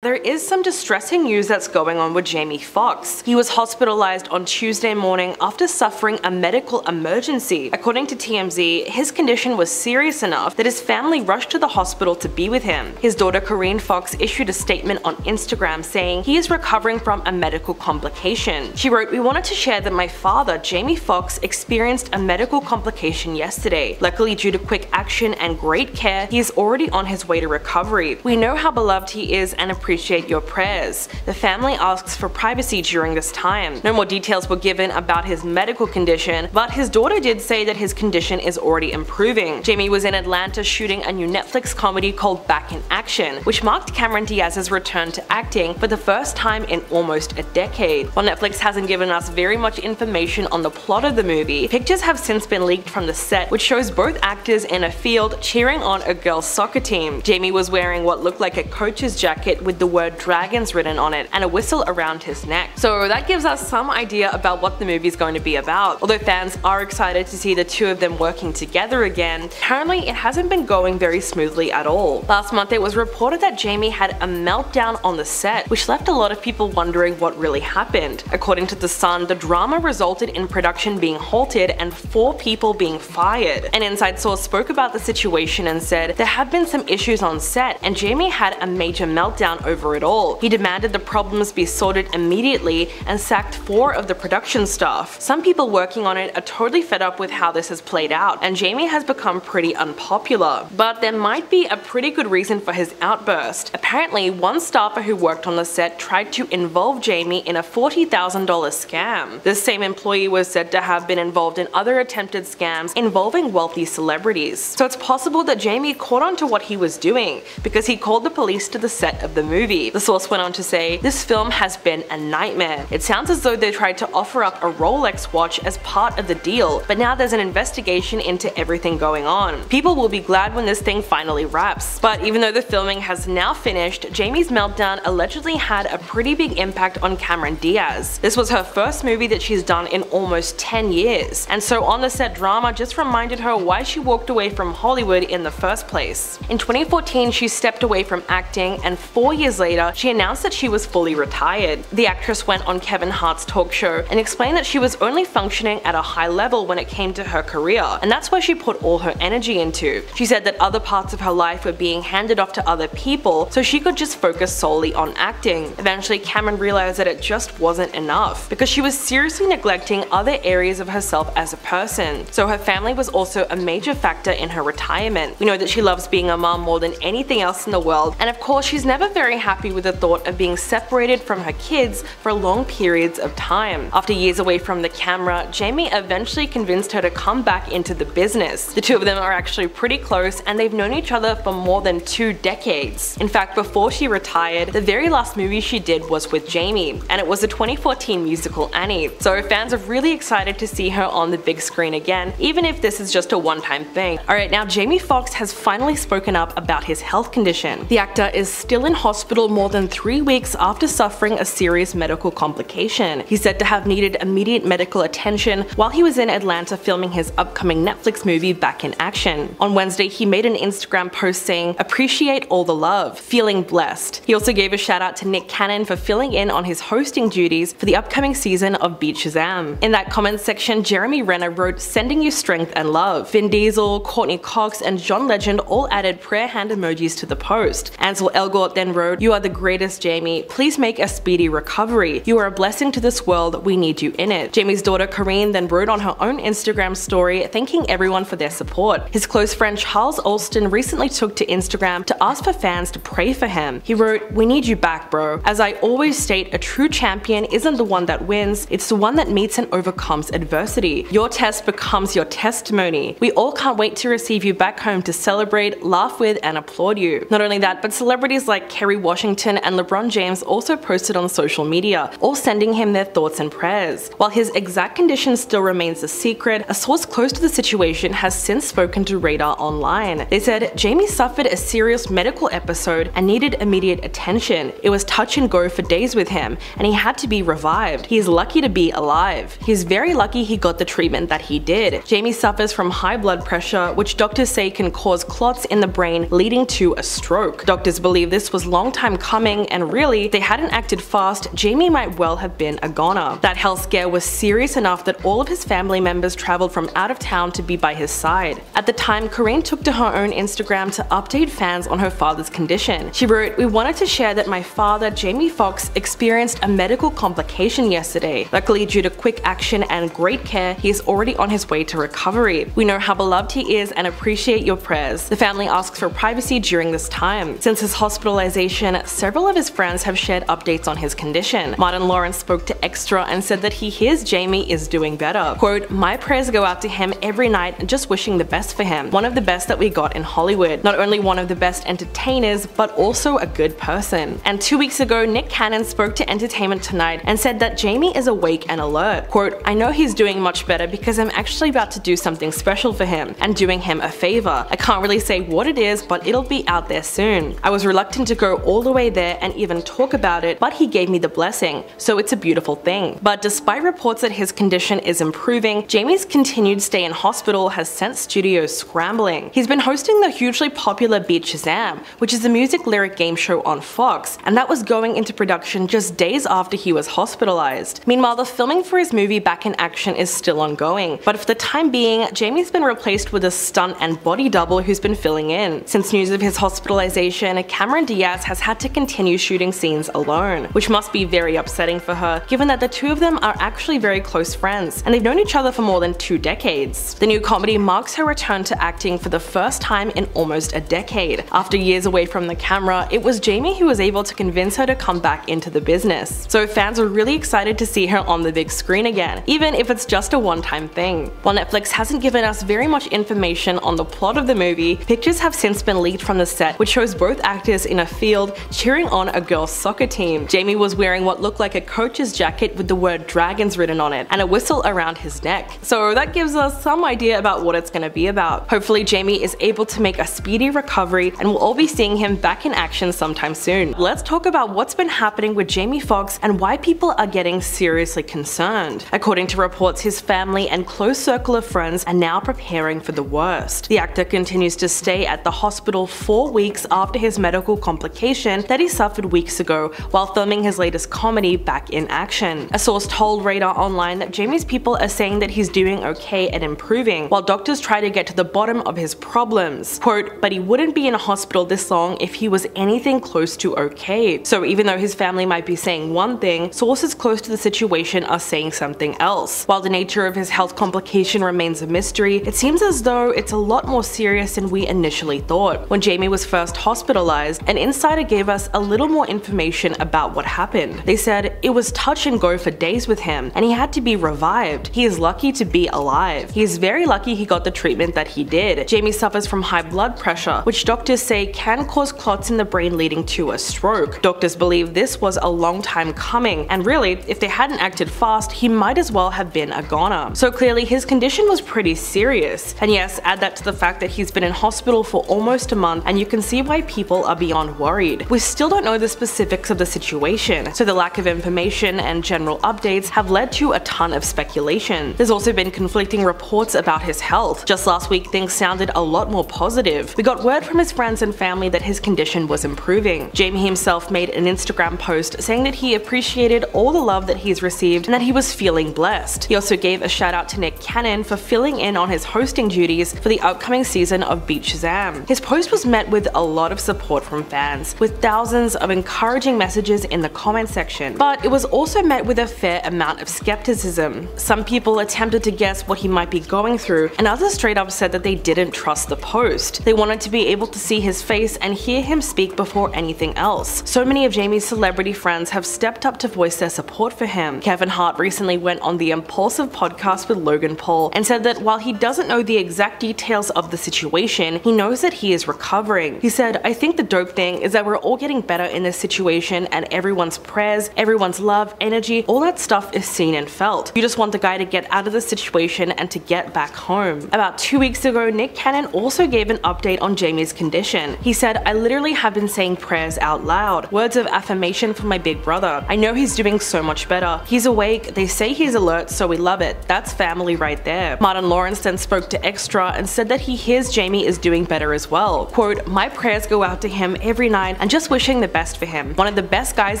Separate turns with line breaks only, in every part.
There is some distressing news that's going on with Jamie Foxx. He was hospitalized on Tuesday morning after suffering a medical emergency. According to TMZ, his condition was serious enough that his family rushed to the hospital to be with him. His daughter Jamie Foxx issued a statement on Instagram saying he is recovering from a medical complication. She wrote, "We wanted to share that my father, Jamie Foxx, experienced a medical complication yesterday. Luckily, due to quick action and great care, he is already on his way to recovery. We know how beloved he is and appreciate your prayers. The family asks for privacy during this time." No more details were given about his medical condition, but his daughter did say that his condition is already improving. Jamie was in Atlanta shooting a new Netflix comedy called Back in Action, which marked Cameron Diaz's return to acting for the first time in almost a decade. While Netflix hasn't given us very much information on the plot of the movie, pictures have since been leaked from the set, which shows both actors in a field cheering on a girls' soccer team. Jamie was wearing what looked like a coach's jacket with the word dragons written on it and a whistle around his neck. So that gives us some idea about what the movie is going to be about. Although fans are excited to see the two of them working together again, apparently it hasn't been going very smoothly at all. Last month it was reported that Jamie had a meltdown on the set, which left a lot of people wondering what really happened. According to The Sun, the drama resulted in production being halted and 4 people being fired. An inside source spoke about the situation and said there had been some issues on set and Jamie had a major meltdown over it all. He demanded the problems be sorted immediately and sacked 4 of the production staff. Some people working on it are totally fed up with how this has played out, and Jamie has become pretty unpopular. But there might be a pretty good reason for his outburst. Apparently, one staffer who worked on the set tried to involve Jamie in a $40,000 scam. This same employee was said to have been involved in other attempted scams involving wealthy celebrities. So it's possible that Jamie caught on to what he was doing because he called the police to the set of the movie. The source went on to say, "This film has been a nightmare. It sounds as though they tried to offer up a Rolex watch as part of the deal, but now there's an investigation into everything going on. People will be glad when this thing finally wraps." But even though the filming has now finished, Jamie's meltdown allegedly had a pretty big impact on Cameron Diaz. This was her first movie that she's done in almost 10 years, and so on the set drama just reminded her why she walked away from Hollywood in the first place. In 2014, she stepped away from acting, and 4 years later, she announced that she was fully retired. The actress went on Kevin Hart's talk show and explained that she was only functioning at a high level when it came to her career, and that's where she put all her energy into. She said that other parts of her life were being handed off to other people so she could just focus solely on acting. Eventually, Cameron realized that it just wasn't enough because she was seriously neglecting other areas of herself as a person. So her family was also a major factor in her retirement. We know that she loves being a mom more than anything else in the world, and of course she's never very happy with the thought of being separated from her kids for long periods of time. After years away from the camera, Jamie eventually convinced her to come back into the business. The two of them are actually pretty close and they've known each other for more than 2 decades. In fact, before she retired, the very last movie she did was with Jamie, and it was the 2014 musical Annie. So fans are really excited to see her on the big screen again, even if this is just a one-time thing. Alright, now Jamie Foxx has finally spoken up about his health condition. The actor is still in hospital more than 3 weeks after suffering a serious medical complication. He's said to have needed immediate medical attention while he was in Atlanta filming his upcoming Netflix movie Back in Action. On Wednesday, he made an Instagram post saying, "Appreciate all the love, feeling blessed." He also gave a shout out to Nick Cannon for filling in on his hosting duties for the upcoming season of Beat Shazam. In that comment section, Jeremy Renner wrote, "Sending you strength and love." Vin Diesel, Courtney Cox, and John Legend all added prayer hand emojis to the post. Ansel Elgort then wrote, "You are the greatest, Jamie. Please make a speedy recovery. You are a blessing to this world. We need you in it." Jamie's daughter Kareen then wrote on her own Instagram story thanking everyone for their support. His close friend Charles Alston recently took to Instagram to ask for fans to pray for him. He wrote, "We need you back, bro. As I always state, a true champion isn't the one that wins, it's the one that meets and overcomes adversity. Your test becomes your testimony. We all can't wait to receive you back home to celebrate, laugh with, and applaud you." Not only that, but celebrities like Kerry Washington and LeBron James also posted on social media, all sending him their thoughts and prayers. While his exact condition still remains a secret, a source close to the situation has since spoken to Radar Online. They said, "Jamie suffered a serious medical episode and needed immediate attention. It was touch and go for days with him, and he had to be revived. He is lucky to be alive. He is very lucky he got the treatment that he did." Jamie suffers from high blood pressure, which doctors say can cause clots in the brain leading to a stroke. Doctors believe this was long long time coming, and really, if they hadn't acted fast, Jamie might well have been a goner. That health scare was serious enough that all of his family members traveled from out of town to be by his side. At the time, Corinne took to her own Instagram to update fans on her father's condition. She wrote, "We wanted to share that my father, Jamie Foxx, experienced a medical complication yesterday. Luckily, due to quick action and great care, he is already on his way to recovery. We know how beloved he is and appreciate your prayers. The family asks for privacy during this time." Since his hospitalization, several of his friends have shared updates on his condition. Martin Lawrence spoke to Extra and said that he hears Jamie is doing better. Quote, "My prayers go out to him every night and just wishing the best for him. One of the best that we got in Hollywood. Not only one of the best entertainers, but also a good person." And 2 weeks ago, Nick Cannon spoke to Entertainment Tonight and said that Jamie is awake and alert. Quote, "I know he's doing much better because I'm actually about to do something special for him and doing him a favor. I can't really say what it is, but it'll be out there soon. I was reluctant to go all the way there and even talk about it, but he gave me the blessing, so it's a beautiful thing." But despite reports that his condition is improving, Jamie's continued stay in hospital has sent studios scrambling. He's been hosting the hugely popular Beat Shazam, which is a music lyric game show on Fox, and that was going into production just days after he was hospitalized. Meanwhile, the filming for his movie Back in Action is still ongoing, but for the time being, Jamie's been replaced with a stunt and body double who's been filling in. Since news of his hospitalization, Cameron Diaz has had to continue shooting scenes alone, which must be very upsetting for her, given that the two of them are actually very close friends, and they've known each other for more than 2 decades. The new comedy marks her return to acting for the first time in almost a decade. After years away from the camera, it was Jamie who was able to convince her to come back into the business. So fans are really excited to see her on the big screen again, even if it's just a one-time thing. While Netflix hasn't given us very much information on the plot of the movie, pictures have since been leaked from the set which shows both actors in a field cheering on a girls' soccer team. Jamie was wearing what looked like a coach's jacket with the word Dragons written on it and a whistle around his neck. So that gives us some idea about what it's gonna be about. Hopefully Jamie is able to make a speedy recovery and we'll all be seeing him back in action sometime soon. Let's talk about what's been happening with Jamie Foxx and why people are getting seriously concerned. According to reports, his family and close circle of friends are now preparing for the worst. The actor continues to stay at the hospital 4 weeks after his medical complication that he suffered weeks ago while filming his latest comedy Back in Action. A source told Radar Online that Jamie's people are saying that he's doing okay and improving, while doctors try to get to the bottom of his problems. Quote, "But he wouldn't be in a hospital this long if he was anything close to okay." So even though his family might be saying one thing, sources close to the situation are saying something else. While the nature of his health complication remains a mystery, it seems as though it's a lot more serious than we initially thought. When Jamie was first hospitalized, an insider gave us a little more information about what happened. They said it was touch and go for days with him, and he had to be revived. He is lucky to be alive. He is very lucky he got the treatment that he did. Jamie suffers from high blood pressure, which doctors say can cause clots in the brain leading to a stroke. Doctors believe this was a long time coming, and really, if they hadn't acted fast, he might as well have been a goner. So clearly his condition was pretty serious. And yes, add that to the fact that he's been in hospital for almost a month, and you can see why people are beyond worried. We still don't know the specifics of the situation, so the lack of information and general updates have led to a ton of speculation. There's also been conflicting reports about his health. Just last week, things sounded a lot more positive. We got word from his friends and family that his condition was improving. Jamie himself made an Instagram post saying that he appreciated all the love that he's received and that he was feeling blessed. He also gave a shout out to Nick Cannon for filling in on his hosting duties for the upcoming season of Beat Shazam. His post was met with a lot of support from fans, with thousands of encouraging messages in the comment section, but it was also met with a fair amount of skepticism. Some people attempted to guess what he might be going through, and others straight up said that they didn't trust the post. They wanted to be able to see his face and hear him speak before anything else. So many of Jamie's celebrity friends have stepped up to voice their support for him. Kevin Hart recently went on the Impulsive podcast with Logan Paul and said that while he doesn't know the exact details of the situation, he knows that he is recovering. He said, "I think the dope thing is that we're all getting better in this situation, and everyone's prayers, everyone's love, energy, all that stuff is seen and felt. You just want the guy to get out of the situation and to get back home." About 2 weeks ago, Nick Cannon also gave an update on Jamie's condition. He said, "I literally have been saying prayers out loud, words of affirmation for my big brother. I know he's doing so much better. He's awake, they say he's alert, so we love it. That's family right there." Martin Lawrence then spoke to Extra and said that he hears Jamie is doing better as well. Quote, "My prayers go out to him every night and just wishing the best for him. One of the best guys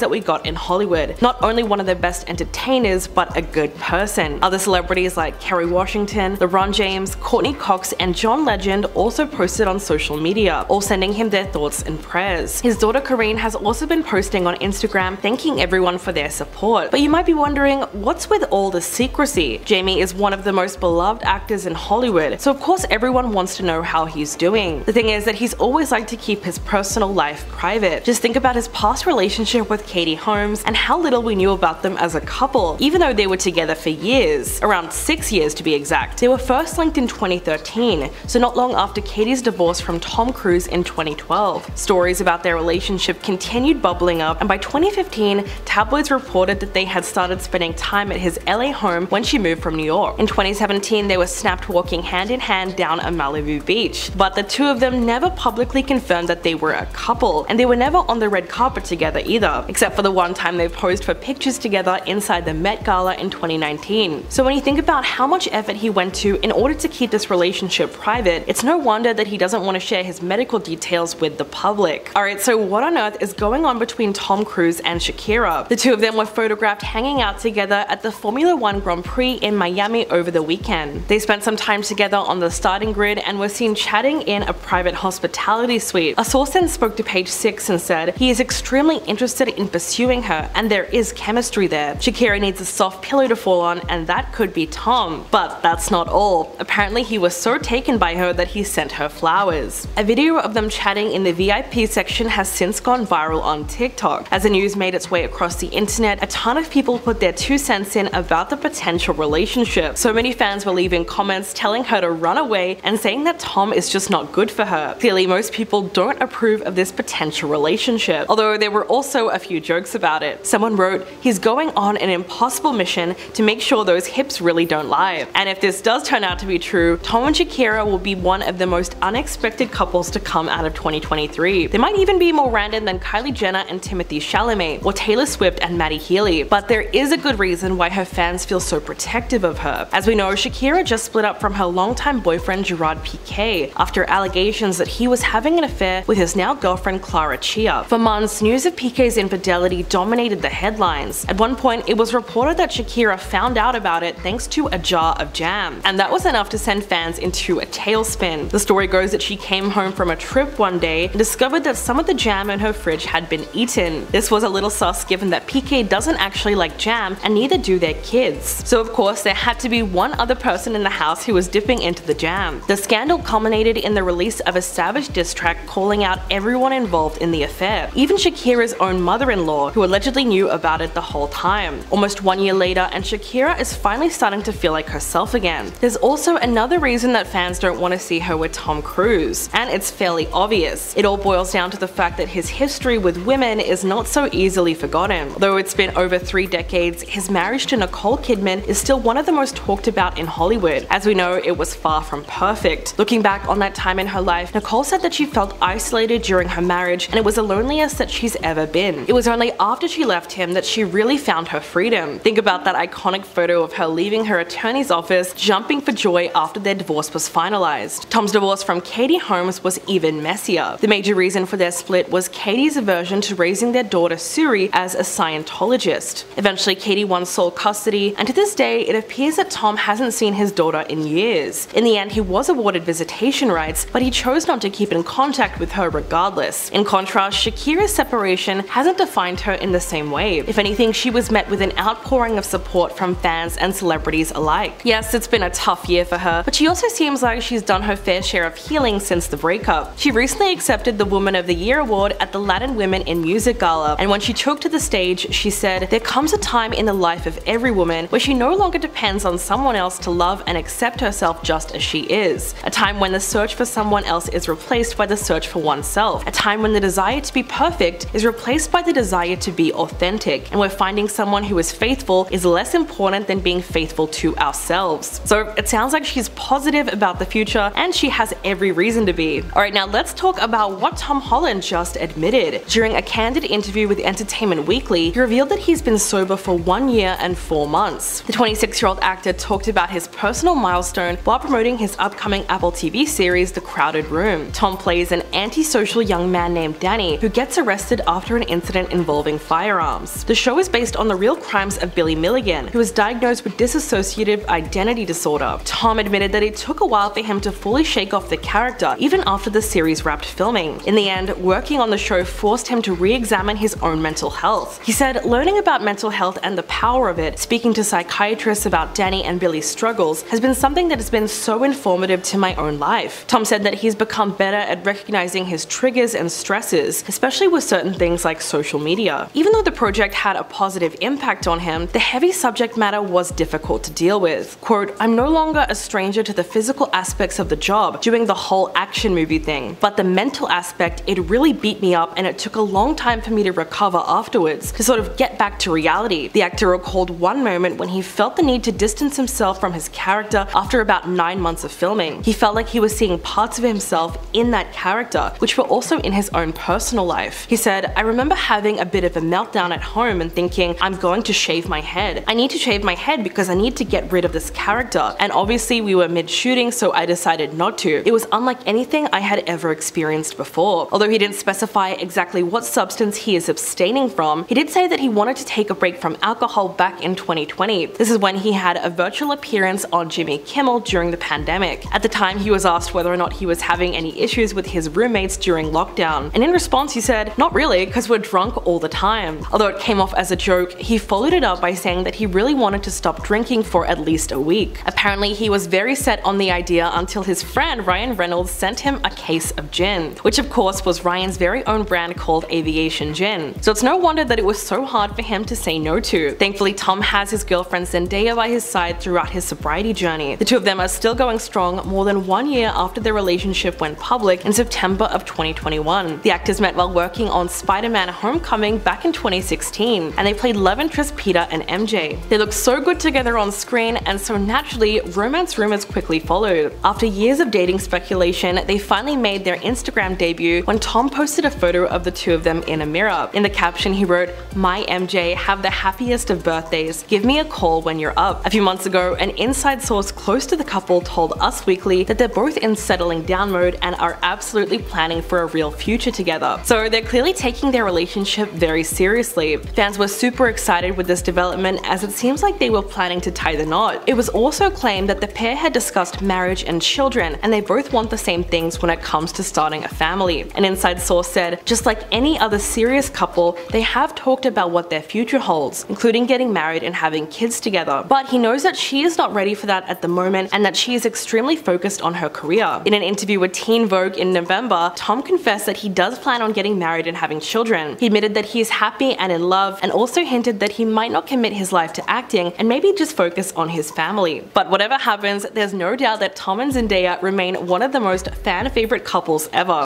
that we got in Hollywood. Not only one of the best entertainers, but a good person. Other celebrities like Kerry Washington, LeBron James, Courtney Cox, and John Legend also posted on social media, all sending him their thoughts and prayers. His daughter Karine has also been posting on Instagram thanking everyone for their support. But you might be wondering, what's with all the secrecy? Jamie is one of the most beloved actors in Hollywood, so of course everyone wants to know how he's doing. The thing is that he's always liked to keep his personal life private. Just think about his past relationship with Katie Holmes and how little we knew about them as a couple, even though they were together for years, around 6 years to be exact. They were first linked in 2013, so not long after Katie's divorce from Tom Cruise in 2012. Stories about their relationship continued bubbling up, and by 2015, tabloids reported that they had started spending time at his LA home when she moved from New York. In 2017, they were snapped walking hand in hand down a Malibu beach, but the two of them never publicly confirmed that they were a couple, and they were never on the red carpet together either, except for the one time they posed for pictures together inside the Met Gala in 2019. So when you think about how much effort he went to in order to keep this relationship private, it's no wonder that he doesn't want to share his medical details with the public. Alright, so what on earth is going on between Tom Cruise and Shakira? The two of them were photographed hanging out together at the Formula One Grand Prix in Miami over the weekend. They spent some time together on the starting grid and were seen chatting in a private hospitality suite. A source then spoke to Page 6 and said he is extremely interested in pursuing her and there is chemistry there. Shakira needs a soft pillow to fall on, and that could be Tom. But that's not all. Apparently he was so taken by her that he sent her flowers. A video of them chatting in the VIP section has since gone viral on TikTok. As the news made its way across the internet, a ton of people put their 2 cents in about the potential relationship. So many fans were leaving comments telling her to run away and saying that Tom is just not good for her. Clearly most people don't approve of this potential relationship, although there were also a few jokes about it. Someone wrote, "He's going on an impossible mission to make sure those hips really don't lie." And if this does turn out to be true, Tom and Shakira will be one of the most unexpected couples to come out of 2023. They might even be more random than Kylie Jenner and Timothée Chalamet, or Taylor Swift and Maddie Healy. But there is a good reason why her fans feel so protective of her. As we know, Shakira just split up from her longtime boyfriend Gerard Piqué after allegations that he was having an affair with his now girlfriend Clara Chia. For months, news of Piqué's infidelity dominated the headlines. At one point, it was reported that Shakira found out about it thanks to a jar of jam, and that was enough to send fans into a tailspin. The story goes that she came home from a trip one day and discovered that some of the jam in her fridge had been eaten. This was a little sus given that Piqué doesn't actually like jam and neither do their kids. So of course there had to be one other person in the house who was dipping into the jam. The scandal culminated in the release of a savage diss track calling out everyone involved in the affair, even Shakira's own mother-in-law, who allegedly knew about it the whole time. Almost 1 year later, and Shakira is finally starting to feel like herself again. There's also another reason that fans don't want to see her with Tom Cruise, and it's fairly obvious. It all boils down to the fact that his history with women is not so easily forgotten. Though it's been over 3 decades, his marriage to Nicole Kidman is still one of the most talked about in Hollywood. As we know, it was far from perfect. Looking back on that time in her life, Nicole said that she felt isolated during her marriage and it was the loneliest that she's ever been. It was only after she left him that she really found her freedom. Think about that iconic photo of her leaving her attorney's office, jumping for joy after their divorce was finalized. Tom's divorce from Katie Holmes was even messier. The major reason for their split was Katie's aversion to raising their daughter Suri as a Scientologist. Eventually, Katie won sole custody, and to this day, it appears that Tom hasn't seen his daughter in years. In the end, he was awarded visitation rights, but he chose not to keep in contact with her regardless. In contrast, Shakira's separation hasn't defined her in the same way. If anything, she was met with an outpouring of support from fans and celebrities alike. Yes, it's been a tough year for her, but she also seems like she's done her fair share of healing since the breakup. She recently accepted the Woman of the Year award at the Latin Women in Music Gala, and when she took to the stage, she said, "There comes a time in the life of every woman where she no longer depends on someone else to love and accept herself just as she is. A time when the search for someone else is replaced by the search for oneself. A time when the desire to be perfect is replaced by the desire to be authentic, and where finding someone who is faithful is less important than being faithful to ourselves." So it sounds like she's positive about the future, and she has every reason to be. Alright, now let's talk about what Tom Holland just admitted. During a candid interview with Entertainment Weekly, he revealed that he's been sober for 1 year and 4 months. The 26-year-old actor talked about his personal milestone while promoting his upcoming Apple TV series The Crowded Room. Tom plays an antisocial young man named named Danny, who gets arrested after an incident involving firearms. The show is based on the real crimes of Billy Milligan, who was diagnosed with dissociative identity disorder. Tom admitted that it took a while for him to fully shake off the character, even after the series wrapped filming. In the end, working on the show forced him to re-examine his own mental health. He said, learning about mental health and the power of it, speaking to psychiatrists about Danny and Billy's struggles, has been something that has been so informative to my own life. Tom said that he's become better at recognizing his triggers and stresses, especially with certain things like social media. Even though the project had a positive impact on him, the heavy subject matter was difficult to deal with. Quote, I'm no longer a stranger to the physical aspects of the job, doing the whole action movie thing, but the mental aspect, it really beat me up and it took a long time for me to recover afterwards, to sort of get back to reality. The actor recalled one moment when he felt the need to distance himself from his character after about 9 months of filming. He felt like he was seeing parts of himself in that character, which were also in his own personal life. He said, I remember having a bit of a meltdown at home and thinking, I'm going to shave my head. I need to shave my head because I need to get rid of this character. And obviously we were mid-shooting, so I decided not to. It was unlike anything I had ever experienced before. Although he didn't specify exactly what substance he is abstaining from, he did say that he wanted to take a break from alcohol back in 2020. This is when he had a virtual appearance on Jimmy Kimmel during the pandemic. At the time, he was asked whether or not he was having any issues with his roommates during lockdown, and in response he said, not really, because we're drunk all the time. Although it came off as a joke, he followed it up by saying that he really wanted to stop drinking for at least a week. Apparently he was very set on the idea until his friend Ryan Reynolds sent him a case of gin, which of course was Ryan's very own brand called Aviation Gin. So it's no wonder that it was so hard for him to say no to. Thankfully, Tom has his girlfriend Zendaya by his side throughout his sobriety journey. The two of them are still going strong more than 1 year after their relationship went public in September of 2021. The actors met while working on Spider-Man Homecoming back in 2016, and they played love interest Peter and MJ. They looked so good together on screen, and so naturally, romance rumors quickly followed. After years of dating speculation, they finally made their Instagram debut when Tom posted a photo of the two of them in a mirror. In the caption he wrote, "My MJ, have the happiest of birthdays. Give me a call when you're up." A few months ago, an inside source close to the couple told Us Weekly that they're both in settling down mode and are absolutely planning for a real future together. So they're clearly taking their relationship very seriously. Fans were super excited with this development, as it seems like they were planning to tie the knot. It was also claimed that the pair had discussed marriage and children, and they both want the same things when it comes to starting a family. An inside source said, just like any other serious couple, they have talked about what their future holds, including getting married and having kids together. But he knows that she is not ready for that at the moment, and that she is extremely focused on her career. In an interview with Teen Vogue in November, Tom confessed that he does plan on getting married and having children. He admitted that he is happy and in love, and also hinted that he might not commit his life to acting and maybe just focus on his family. But whatever happens, there's no doubt that Tom and Zendaya remain one of the most fan favorite couples ever.